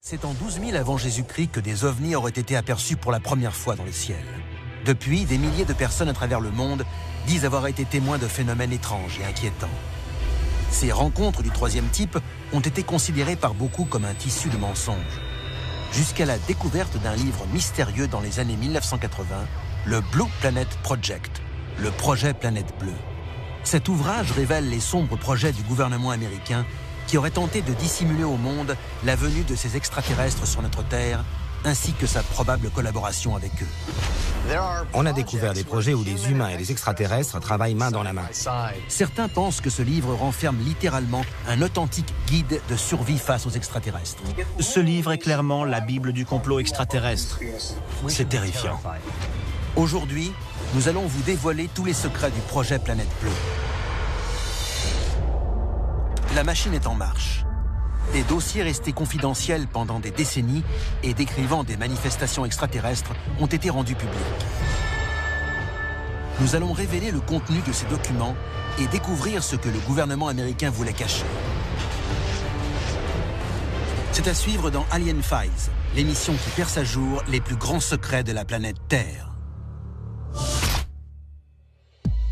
C'est en 12 000 avant Jésus-Christ que des ovnis auraient été aperçus pour la première fois dans le ciel. Depuis, des milliers de personnes à travers le monde disent avoir été témoins de phénomènes étranges et inquiétants. Ces rencontres du troisième type ont été considérées par beaucoup comme un tissu de mensonges. Jusqu'à la découverte d'un livre mystérieux dans les années 1980, le Blue Planet Project, le projet Planète Bleue. Cet ouvrage révèle les sombres projets du gouvernement américain qui aurait tenté de dissimuler au monde la venue de ces extraterrestres sur notre Terre, ainsi que sa probable collaboration avec eux. On a découvert des projets où les humains et les extraterrestres travaillent main dans la main. Certains pensent que ce livre renferme littéralement un authentique guide de survie face aux extraterrestres. Ce livre est clairement la Bible du complot extraterrestre. C'est terrifiant. Aujourd'hui, nous allons vous dévoiler tous les secrets du projet Planète Bleue. La machine est en marche. Des dossiers restés confidentiels pendant des décennies et décrivant des manifestations extraterrestres ont été rendus publics. Nous allons révéler le contenu de ces documents et découvrir ce que le gouvernement américain voulait cacher. C'est à suivre dans Alien Files, l'émission qui perce à jour les plus grands secrets de la planète Terre.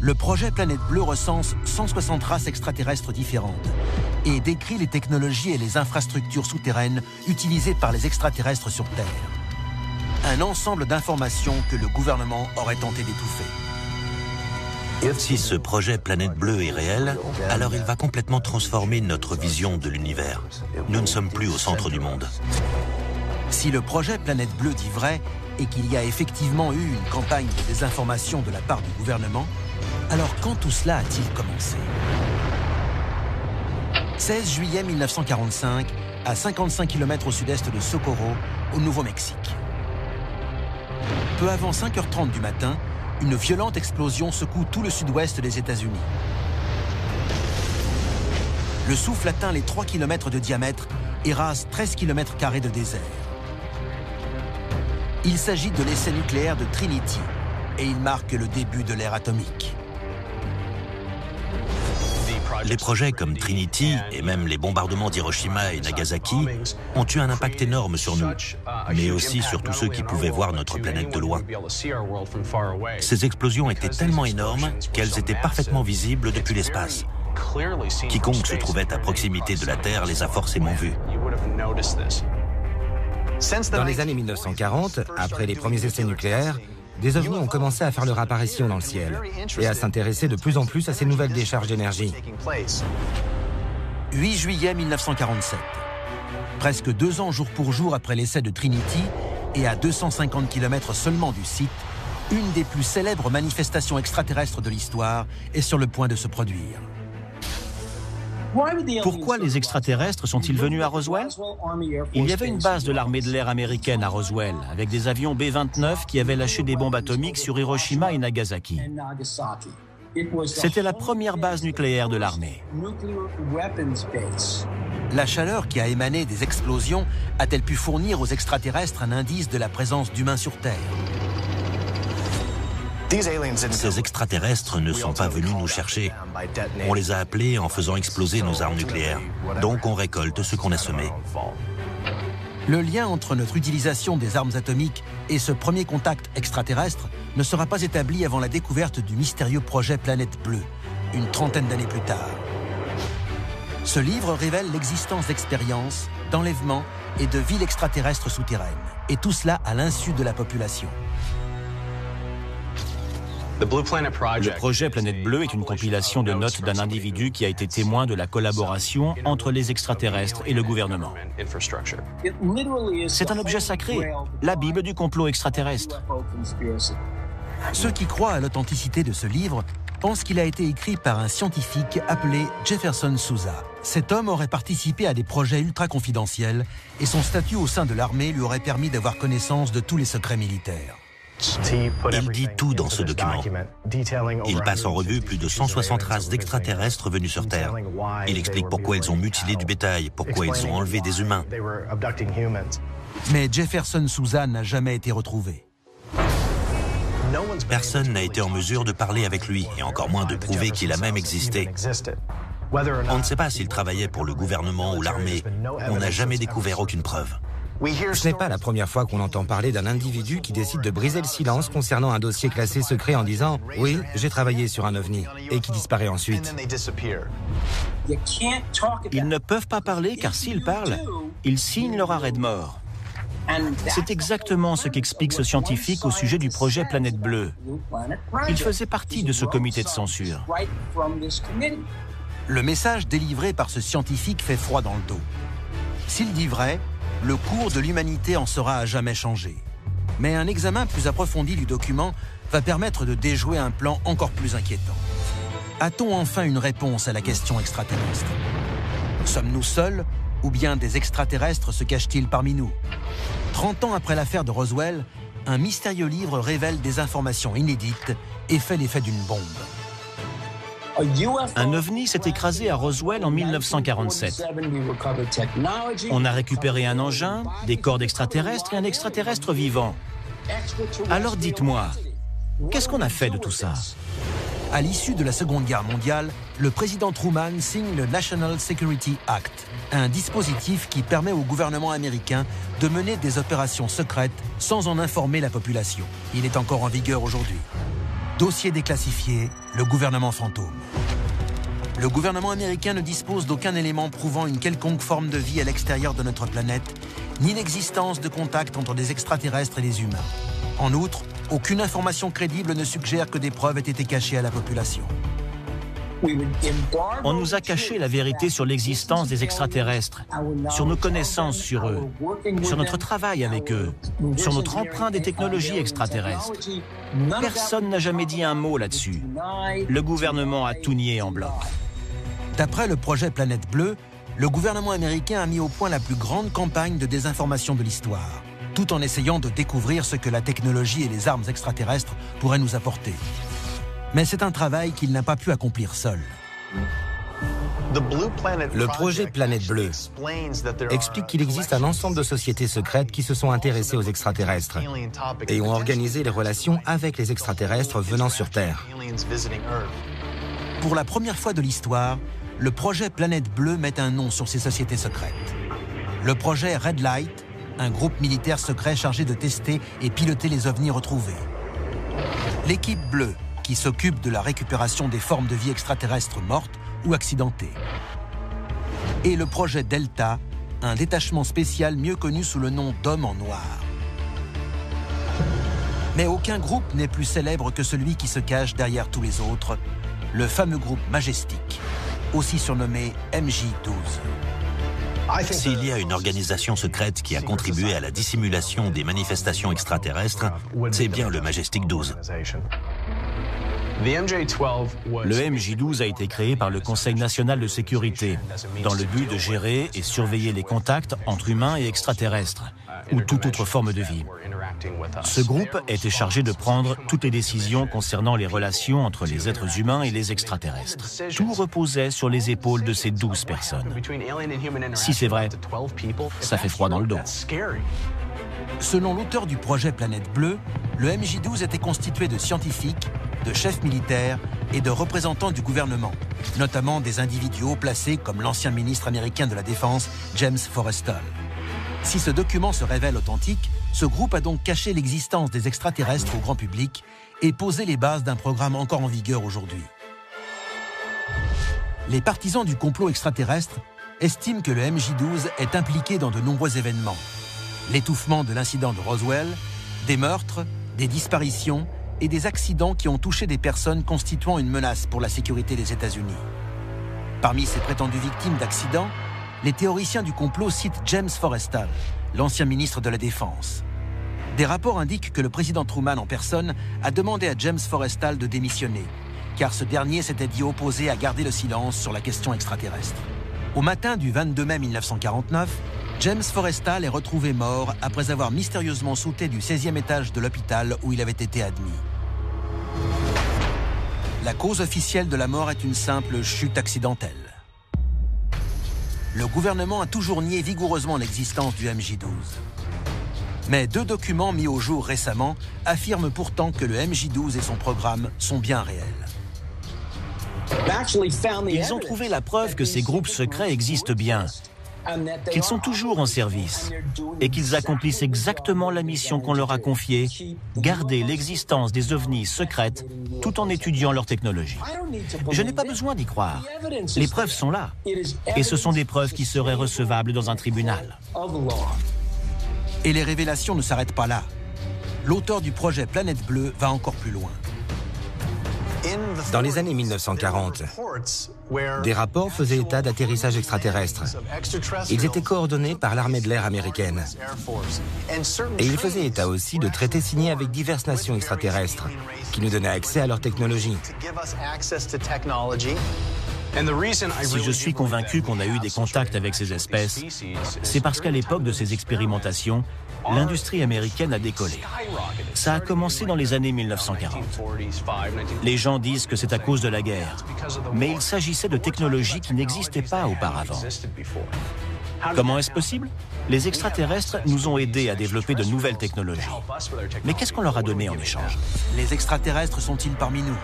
Le projet Planète Bleue recense 160 races extraterrestres différentes et décrit les technologies et les infrastructures souterraines utilisées par les extraterrestres sur Terre. Un ensemble d'informations que le gouvernement aurait tenté d'étouffer. Si ce projet Planète Bleue est réel, alors il va complètement transformer notre vision de l'univers. Nous ne sommes plus au centre du monde. Si le projet Planète Bleue dit vrai et qu'il y a effectivement eu une campagne de désinformation de la part du gouvernement, alors quand tout cela a-t-il commencé ? 16 juillet 1945, à 55 km au sud-est de Socorro, au Nouveau-Mexique. Peu avant 5h30 du matin, une violente explosion secoue tout le sud-ouest des États-Unis. Le souffle atteint les 3 km de diamètre et rase 13 km² de désert. Il s'agit de l'essai nucléaire de Trinity et il marque le début de l'ère atomique. Les projets comme Trinity et même les bombardements d'Hiroshima et Nagasaki ont eu un impact énorme sur nous, mais aussi sur tous ceux qui pouvaient voir notre planète de loin. Ces explosions étaient tellement énormes qu'elles étaient parfaitement visibles depuis l'espace. Quiconque se trouvait à proximité de la Terre les a forcément vues. Dans les années 1940, après les premiers essais nucléaires, des ovnis ont commencé à faire leur apparition dans le ciel et à s'intéresser de plus en plus à ces nouvelles décharges d'énergie. 8 juillet 1947. Presque 2 ans jour pour jour après l'essai de Trinity et à 250 km seulement du site, une des plus célèbres manifestations extraterrestres de l'histoire est sur le point de se produire. Pourquoi les extraterrestres sont-ils venus à Roswell? Il y avait une base de l'armée de l'air américaine à Roswell, avec des avions B-29 qui avaient lâché des bombes atomiques sur Hiroshima et Nagasaki. C'était la première base nucléaire de l'armée. La chaleur qui a émané des explosions a-t-elle pu fournir aux extraterrestres un indice de la présence d'humains sur Terre? Ces extraterrestres ne sont pas venus nous chercher. On les a appelés en faisant exploser nos armes nucléaires. Donc on récolte ce qu'on a semé. Le lien entre notre utilisation des armes atomiques et ce premier contact extraterrestre ne sera pas établi avant la découverte du mystérieux projet Planète Bleue, une trentaine d'années plus tard. Ce livre révèle l'existence d'expériences, d'enlèvements et de villes extraterrestres souterraines. Et tout cela à l'insu de la population. Le projet Planète Bleue est une compilation de notes d'un individu qui a été témoin de la collaboration entre les extraterrestres et le gouvernement. C'est un objet sacré, la Bible du complot extraterrestre. Ceux qui croient à l'authenticité de ce livre pensent qu'il a été écrit par un scientifique appelé Jefferson Sousa. Cet homme aurait participé à des projets ultra confidentiels et son statut au sein de l'armée lui aurait permis d'avoir connaissance de tous les secrets militaires. Il dit tout dans ce document. Il passe en revue plus de 160 races d'extraterrestres venus sur Terre. Il explique pourquoi ils ont mutilé du bétail, pourquoi ils ont enlevé des humains. Mais Jefferson Sousa n'a jamais été retrouvé. Personne n'a été en mesure de parler avec lui, et encore moins de prouver qu'il a même existé. On ne sait pas s'il travaillait pour le gouvernement ou l'armée. On n'a jamais découvert aucune preuve. Ce n'est pas la première fois qu'on entend parler d'un individu qui décide de briser le silence concernant un dossier classé secret en disant « Oui, j'ai travaillé sur un ovni » et qui disparaît ensuite. Ils ne peuvent pas parler car s'ils parlent, ils signent leur arrêt de mort. C'est exactement ce qu'explique ce scientifique au sujet du projet Planète Bleue. Il faisait partie de ce comité de censure. Le message délivré par ce scientifique fait froid dans le dos. S'il dit vrai, le cours de l'humanité en sera à jamais changé. Mais un examen plus approfondi du document va permettre de déjouer un plan encore plus inquiétant. A-t-on enfin une réponse à la question extraterrestre? Sommes-nous seuls ou bien des extraterrestres se cachent-ils parmi nous? 30 ans après l'affaire de Roswell, un mystérieux livre révèle des informations inédites et fait l'effet d'une bombe. Un ovni s'est écrasé à Roswell en 1947. On a récupéré un engin, des corps d'extraterrestres et un extraterrestre vivant. Alors dites-moi, qu'est-ce qu'on a fait de tout ça? À l'issue de la Seconde Guerre mondiale, le président Truman signe le National Security Act, un dispositif qui permet au gouvernement américain de mener des opérations secrètes sans en informer la population. Il est encore en vigueur aujourd'hui. Dossier déclassifié, le gouvernement fantôme. Le gouvernement américain ne dispose d'aucun élément prouvant une quelconque forme de vie à l'extérieur de notre planète, ni l'existence de contact entre des extraterrestres et les humains. En outre, aucune information crédible ne suggère que des preuves aient été cachées à la population. On nous a caché la vérité sur l'existence des extraterrestres, sur nos connaissances sur eux, sur notre travail avec eux, sur notre emprunt des technologies extraterrestres. Personne n'a jamais dit un mot là-dessus. Le gouvernement a tout nié en bloc. D'après le projet Planète Bleue, le gouvernement américain a mis au point la plus grande campagne de désinformation de l'histoire, tout en essayant de découvrir ce que la technologie et les armes extraterrestres pourraient nous apporter. Mais c'est un travail qu'il n'a pas pu accomplir seul. Le projet Planète Bleue explique qu'il existe un ensemble de sociétés secrètes qui se sont intéressées aux extraterrestres et ont organisé les relations avec les extraterrestres venant sur Terre. Pour la première fois de l'histoire, le projet Planète Bleue met un nom sur ces sociétés secrètes. Le projet Red Light, un groupe militaire secret chargé de tester et piloter les ovnis retrouvés. L'équipe bleue, qui s'occupe de la récupération des formes de vie extraterrestres mortes ou accidentées. Et le projet Delta, un détachement spécial mieux connu sous le nom d'Hommes en Noir. Mais aucun groupe n'est plus célèbre que celui qui se cache derrière tous les autres, le fameux groupe Majestic, aussi surnommé MJ-12. S'il y a une organisation secrète qui a contribué à la dissimulation des manifestations extraterrestres, c'est bien le Majestic 12. Le MJ-12 a été créé par le Conseil national de sécurité dans le but de gérer et surveiller les contacts entre humains et extraterrestres ou toute autre forme de vie. Ce groupe était chargé de prendre toutes les décisions concernant les relations entre les êtres humains et les extraterrestres. Tout reposait sur les épaules de ces 12 personnes. Si c'est vrai, ça fait froid dans le dos. Selon l'auteur du projet Planète Bleue, le MJ-12 était constitué de scientifiques, de chefs militaires et de représentants du gouvernement, notamment des individus haut placés comme l'ancien ministre américain de la Défense, James Forrestal. Si ce document se révèle authentique, ce groupe a donc caché l'existence des extraterrestres au grand public et posé les bases d'un programme encore en vigueur aujourd'hui. Les partisans du complot extraterrestre estiment que le MJ-12 est impliqué dans de nombreux événements. L'étouffement de l'incident de Roswell, des meurtres, des disparitions et des accidents qui ont touché des personnes constituant une menace pour la sécurité des États-Unis. Parmi ces prétendues victimes d'accidents, les théoriciens du complot citent James Forrestal, l'ancien ministre de la Défense. Des rapports indiquent que le président Truman en personne a demandé à James Forrestal de démissionner, car ce dernier s'était dit opposé à garder le silence sur la question extraterrestre. Au matin du 22 mai 1949, James Forrestal est retrouvé mort après avoir mystérieusement sauté du 16e étage de l'hôpital où il avait été admis. La cause officielle de la mort est une simple chute accidentelle. Le gouvernement a toujours nié vigoureusement l'existence du MJ-12. Mais 2 documents mis au jour récemment affirment pourtant que le MJ-12 et son programme sont bien réels. Ils ont trouvé la preuve que ces groupes secrets existent bien. qu'ils sont toujours en service et qu'ils accomplissent exactement la mission qu'on leur a confiée, garder l'existence des ovnis secrètes tout en étudiant leur technologie. Je n'ai pas besoin d'y croire. Les preuves sont là. Et ce sont des preuves qui seraient recevables dans un tribunal. Et les révélations ne s'arrêtent pas là. L'auteur du projet Planète Bleue va encore plus loin. Dans les années 1940, des rapports faisaient état d'atterrissages extraterrestres. Ils étaient coordonnés par l'armée de l'air américaine. Et ils faisaient état aussi de traités signés avec diverses nations extraterrestres qui nous donnaient accès à leur technologie. Si je suis convaincu qu'on a eu des contacts avec ces espèces, c'est parce qu'à l'époque de ces expérimentations, l'industrie américaine a décollé. Ça a commencé dans les années 1940. Les gens disent que c'est à cause de la guerre, mais il s'agissait de technologies qui n'existaient pas auparavant. Comment est-ce possible? Les extraterrestres nous ont aidés à développer de nouvelles technologies. Mais qu'est-ce qu'on leur a donné en échange? Les extraterrestres sont-ils parmi nous?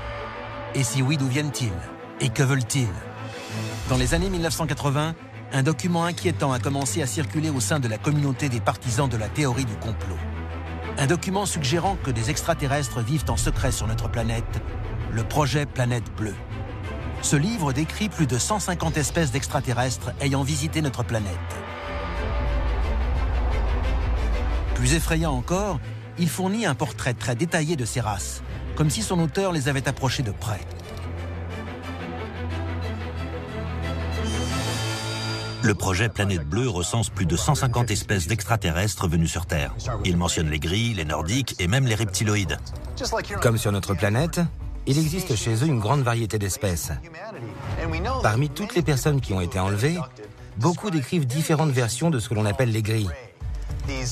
Et si oui, d'où viennent-ils? Et que veulent-ils? Dans les années 1980, un document inquiétant a commencé à circuler au sein de la communauté des partisans de la théorie du complot. Un document suggérant que des extraterrestres vivent en secret sur notre planète, le projet Planète Bleue. Ce livre décrit plus de 150 espèces d'extraterrestres ayant visité notre planète. Plus effrayant encore, il fournit un portrait très détaillé de ces races, comme si son auteur les avait approchés de près. Le projet Planète Bleue recense plus de 150 espèces d'extraterrestres venues sur Terre. Il mentionne les grilles, les nordiques et même les reptiloïdes. Comme sur notre planète, il existe chez eux une grande variété d'espèces. Parmi toutes les personnes qui ont été enlevées, beaucoup décrivent différentes versions de ce que l'on appelle les grilles.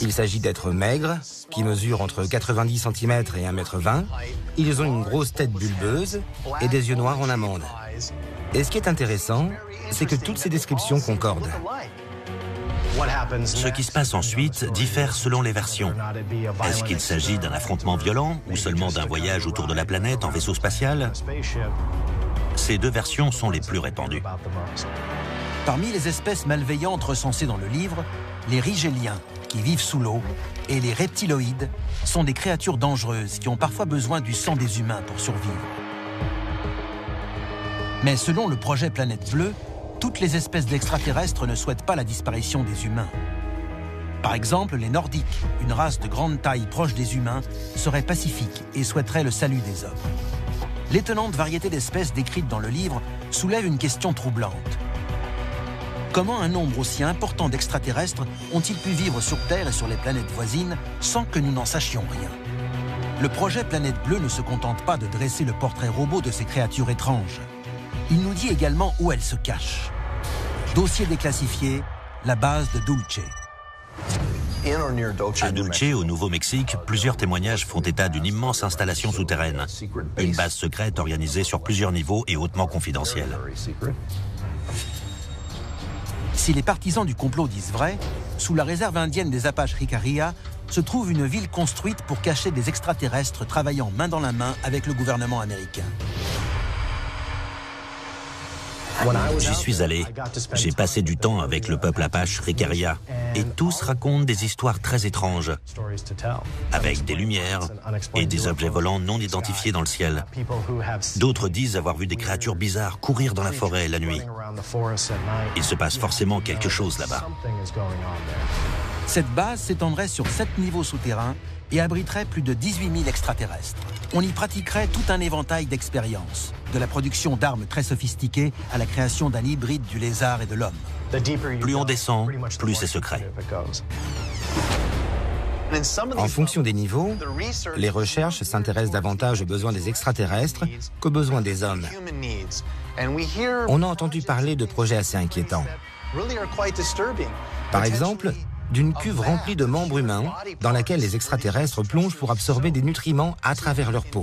Il s'agit d'êtres maigres, qui mesurent entre 90 cm et 1,20 m. Ils ont une grosse tête bulbeuse et des yeux noirs en amande. Et ce qui est intéressant, c'est que toutes ces descriptions concordent. Ce qui se passe ensuite diffère selon les versions. Est-ce qu'il s'agit d'un affrontement violent ou seulement d'un voyage autour de la planète en vaisseau spatial? Ces deux versions sont les plus répandues. Parmi les espèces malveillantes recensées dans le livre, les rigéliens, qui vivent sous l'eau, et les reptiloïdes sont des créatures dangereuses qui ont parfois besoin du sang des humains pour survivre. Mais selon le projet Planète Bleue, toutes les espèces d'extraterrestres ne souhaitent pas la disparition des humains. Par exemple, les Nordiques, une race de grande taille proche des humains, seraient pacifiques et souhaiteraient le salut des hommes. L'étonnante variété d'espèces décrites dans le livre soulève une question troublante. Comment un nombre aussi important d'extraterrestres ont-ils pu vivre sur Terre et sur les planètes voisines sans que nous n'en sachions rien? Le projet Planète Bleue ne se contente pas de dresser le portrait robot de ces créatures étranges. Il nous dit également où elles se cachent. Dossier déclassifié, la base de Dulce. À Dulce, au Nouveau-Mexique, plusieurs témoignages font état d'une immense installation souterraine. Une base secrète organisée sur plusieurs niveaux et hautement confidentielle. Si les partisans du complot disent vrai, sous la réserve indienne des Apaches Jicarilla se trouve une ville construite pour cacher des extraterrestres travaillant main dans la main avec le gouvernement américain. J'y suis allé. J'ai passé du temps avec le peuple Apache Jicarilla et tous racontent des histoires très étranges, avec des lumières et des objets volants non identifiés dans le ciel. D'autres disent avoir vu des créatures bizarres courir dans la forêt la nuit. Il se passe forcément quelque chose là-bas. Cette base s'étendrait sur 7 niveaux souterrains et abriterait plus de 18 000 extraterrestres. On y pratiquerait tout un éventail d'expériences, de la production d'armes très sophistiquées à la création d'un hybride du lézard et de l'homme. Plus on descend, plus c'est secret. En fonction des niveaux, les recherches s'intéressent davantage aux besoins des extraterrestres qu'aux besoins des hommes. On a entendu parler de projets assez inquiétants. Par exemple, d'une cuve remplie de membres humains dans laquelle les extraterrestres plongent pour absorber des nutriments à travers leur peau.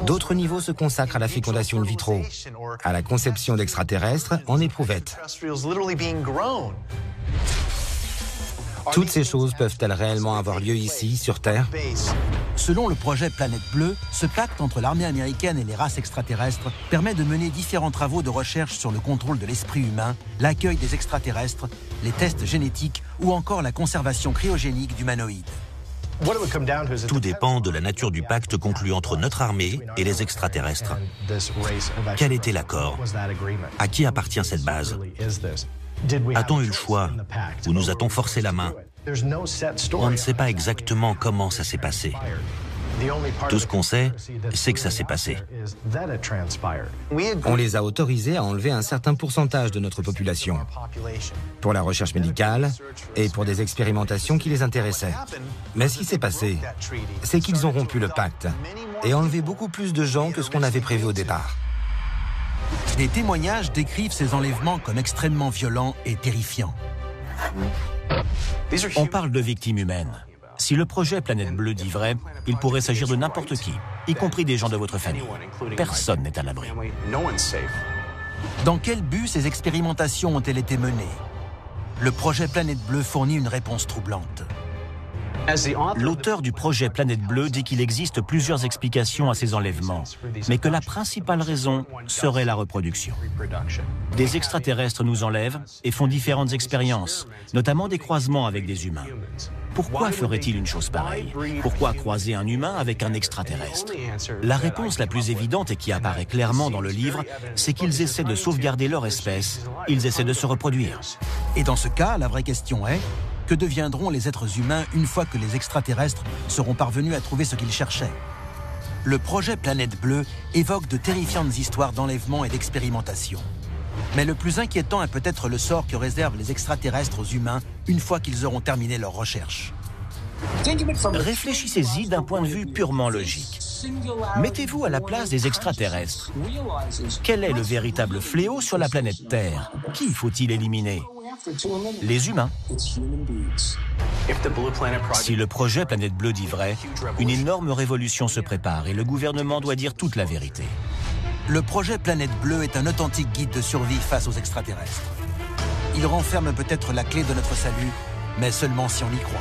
D'autres niveaux se consacrent à la fécondation in vitro, à la conception d'extraterrestres en éprouvette. Toutes ces choses peuvent-elles réellement avoir lieu ici, sur Terre? Selon le projet Planète Bleue, ce pacte entre l'armée américaine et les races extraterrestres permet de mener différents travaux de recherche sur le contrôle de l'esprit humain, l'accueil des extraterrestres, les tests génétiques ou encore la conservation cryogénique d'humanoïdes. Tout dépend de la nature du pacte conclu entre notre armée et les extraterrestres. Quel était l'accord? À qui appartient cette base? A-t-on eu le choix ou nous a-t-on forcé la main? On ne sait pas exactement comment ça s'est passé. Tout ce qu'on sait, c'est que ça s'est passé. On les a autorisés à enlever un certain pourcentage de notre population pour la recherche médicale et pour des expérimentations qui les intéressaient. Mais ce qui s'est passé, c'est qu'ils ont rompu le pacte et enlevé beaucoup plus de gens que ce qu'on avait prévu au départ. Des témoignages décrivent ces enlèvements comme extrêmement violents et terrifiants. On parle de victimes humaines. Si le projet Planète Bleue dit vrai, il pourrait s'agir de n'importe qui, y compris des gens de votre famille. Personne n'est à l'abri. Dans quel but ces expérimentations ont-elles été menées? Le projet Planète Bleue fournit une réponse troublante. L'auteur du projet Planète Bleue dit qu'il existe plusieurs explications à ces enlèvements, mais que la principale raison serait la reproduction. Des extraterrestres nous enlèvent et font différentes expériences, notamment des croisements avec des humains. Pourquoi ferait-il une chose pareille? Pourquoi croiser un humain avec un extraterrestre? La réponse la plus évidente et qui apparaît clairement dans le livre, c'est qu'ils essaient de sauvegarder leur espèce, ils essaient de se reproduire. Et dans ce cas, la vraie question est, que deviendront les êtres humains une fois que les extraterrestres seront parvenus à trouver ce qu'ils cherchaient? Le projet Planète Bleue évoque de terrifiantes histoires d'enlèvement et d'expérimentation. Mais le plus inquiétant est peut-être le sort que réservent les extraterrestres aux humains une fois qu'ils auront terminé leurs recherches. Réfléchissez-y d'un point de vue purement logique. Mettez-vous à la place des extraterrestres. Quel est le véritable fléau sur la planète Terre? Qui faut-il éliminer? Les humains. Si le projet Planète Bleue dit vrai, une énorme révolution se prépare et le gouvernement doit dire toute la vérité. Le projet Planète Bleue est un authentique guide de survie face aux extraterrestres. Il renferme peut-être la clé de notre salut, mais seulement si on y croit.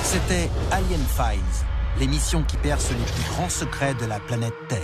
C'était Alien Files, l'émission qui perce les plus grands secrets de la planète Terre.